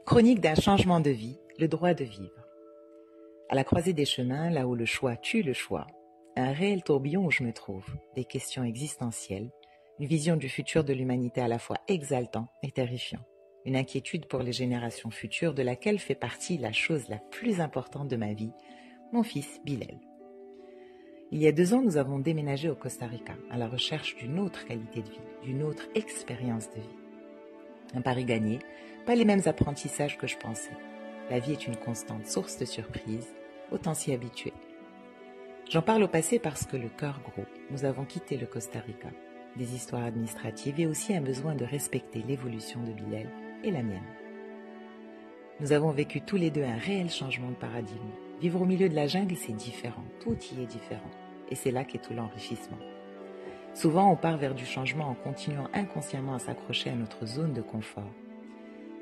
Chronique d'un changement de vie, le droit de vivre. À la croisée des chemins, là où le choix tue le choix, un réel tourbillon où je me trouve, des questions existentielles, une vision du futur de l'humanité à la fois exaltant et terrifiant, une inquiétude pour les générations futures de laquelle fait partie la chose la plus importante de ma vie, mon fils Bilal. Il y a 2 ans, nous avons déménagé au Costa Rica à la recherche d'une autre qualité de vie, d'une autre expérience de vie. Un pari gagné, pas les mêmes apprentissages que je pensais. La vie est une constante source de surprises, autant s'y habituer. J'en parle au passé parce que le cœur gros, nous avons quitté le Costa Rica. Des histoires administratives et aussi un besoin de respecter l'évolution de Bilal et la mienne. Nous avons vécu tous les deux un réel changement de paradigme. Vivre au milieu de la jungle, c'est différent, tout y est différent. Et c'est là qu'est tout l'enrichissement. Souvent, on part vers du changement en continuant inconsciemment à s'accrocher à notre zone de confort.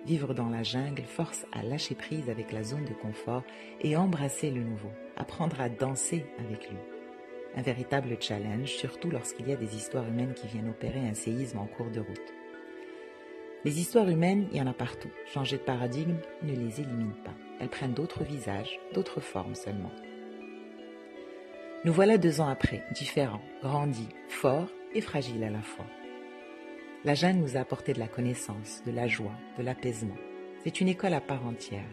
Vivre dans la jungle force à lâcher prise avec la zone de confort et embrasser le nouveau, apprendre à danser avec lui. Un véritable challenge, surtout lorsqu'il y a des histoires humaines qui viennent opérer un séisme en cours de route. Les histoires humaines, il y en a partout. Changer de paradigme ne les élimine pas. Elles prennent d'autres visages, d'autres formes seulement. Nous voilà 2 ans après, différents, grandis, forts et fragiles à la fois. La jungle nous a apporté de la connaissance, de la joie, de l'apaisement. C'est une école à part entière.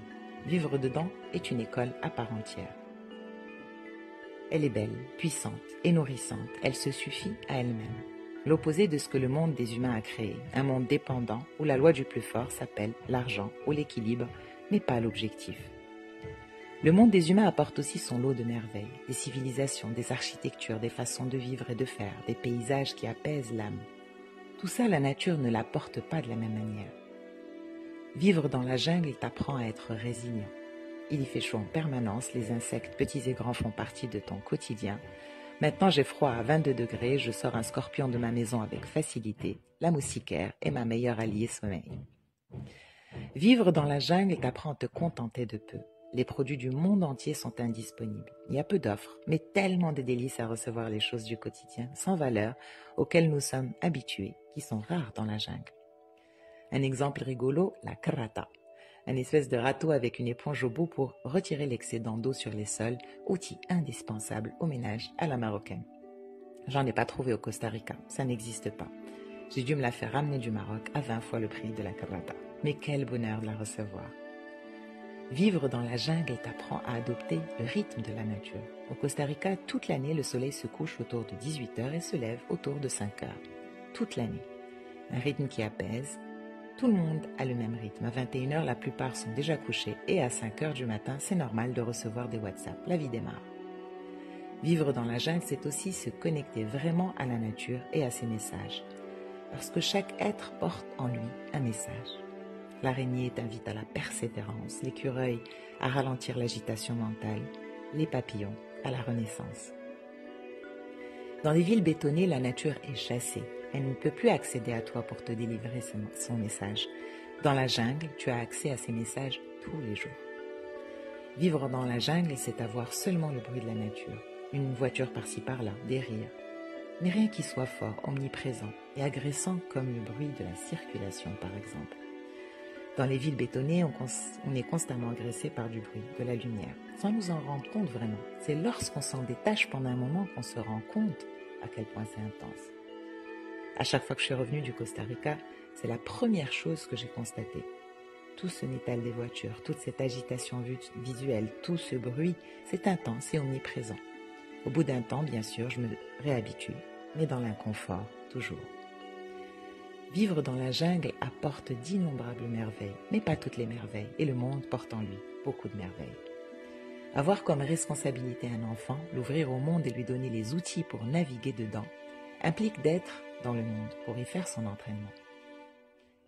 Vivre dedans est une école à part entière. Elle est belle, puissante et nourrissante. Elle se suffit à elle-même. L'opposé de ce que le monde des humains a créé. Un monde dépendant où la loi du plus fort s'appelle l'argent ou l'équilibre, mais pas l'objectif. Le monde des humains apporte aussi son lot de merveilles, des civilisations, des architectures, des façons de vivre et de faire, des paysages qui apaisent l'âme. Tout ça, la nature ne l'apporte pas de la même manière. Vivre dans la jungle t'apprend à être résilient. Il y fait chaud en permanence, les insectes petits et grands font partie de ton quotidien. Maintenant j'ai froid à 22 degrés, je sors un scorpion de ma maison avec facilité, la moustiquaire est ma meilleure alliée sommeil. Vivre dans la jungle t'apprend à te contenter de peu. Les produits du monde entier sont indisponibles. Il y a peu d'offres, mais tellement de délices à recevoir les choses du quotidien, sans valeur, auxquelles nous sommes habitués, qui sont rares dans la jungle. Un exemple rigolo, la krata. Un espèce de râteau avec une éponge au bout pour retirer l'excédent d'eau sur les sols, outil indispensable au ménage à la marocaine. J'en ai pas trouvé au Costa Rica, ça n'existe pas. J'ai dû me la faire ramener du Maroc à 20 fois le prix de la krata. Mais quel bonheur de la recevoir. Vivre dans la jungle t'apprend à adopter le rythme de la nature. Au Costa Rica, toute l'année, le soleil se couche autour de 18h et se lève autour de 5h. Toute l'année. Un rythme qui apaise. Tout le monde a le même rythme. À 21h, la plupart sont déjà couchés et à 5h du matin, c'est normal de recevoir des WhatsApp. La vie démarre. Vivre dans la jungle, c'est aussi se connecter vraiment à la nature et à ses messages. Parce que chaque être porte en lui un message. L'araignée t'invite à la persévérance, l'écureuil à ralentir l'agitation mentale, les papillons à la renaissance. Dans les villes bétonnées, la nature est chassée. Elle ne peut plus accéder à toi pour te délivrer son message. Dans la jungle, tu as accès à ces messages tous les jours. Vivre dans la jungle, c'est avoir seulement le bruit de la nature. Une voiture par-ci par-là, des rires. Mais rien qui soit fort, omniprésent et agressant comme le bruit de la circulation par exemple. Dans les villes bétonnées, on est constamment agressé par du bruit, de la lumière, sans nous en rendre compte vraiment. C'est lorsqu'on s'en détache pendant un moment qu'on se rend compte à quel point c'est intense. À chaque fois que je suis revenue du Costa Rica, c'est la première chose que j'ai constatée. Tout ce métal des voitures, toute cette agitation visuelle, tout ce bruit, c'est intense et omniprésent. Au bout d'un temps, bien sûr, je me réhabitue, mais dans l'inconfort, toujours. Vivre dans la jungle apporte d'innombrables merveilles, mais pas toutes les merveilles, et le monde porte en lui beaucoup de merveilles. Avoir comme responsabilité un enfant, l'ouvrir au monde et lui donner les outils pour naviguer dedans, implique d'être dans le monde pour y faire son entraînement.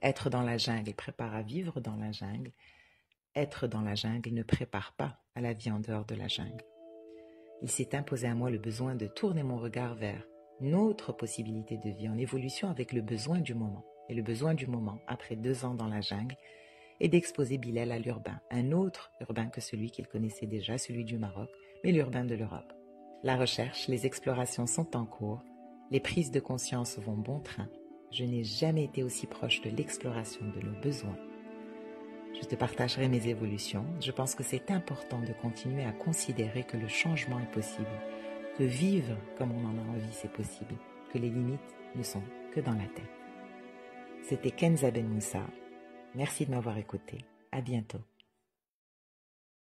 Être dans la jungle prépare à vivre dans la jungle. Être dans la jungle ne prépare pas à la vie en dehors de la jungle. Il s'est imposé à moi le besoin de tourner mon regard vers une autre possibilité de vie en évolution avec le besoin du moment. Et le besoin du moment, après 2 ans dans la jungle, est d'exposer Bilal à l'urbain, un autre urbain que celui qu'il connaissait déjà, celui du Maroc, mais l'urbain de l'Europe. La recherche, les explorations sont en cours, les prises de conscience vont bon train. Je n'ai jamais été aussi proche de l'exploration de nos besoins. Je te partagerai mes évolutions. Je pense que c'est important de continuer à considérer que le changement est possible, que vivre comme on en a envie, c'est possible, que les limites ne sont que dans la tête. C'était Kenza Ben Moussa. Merci de m'avoir écouté. À bientôt.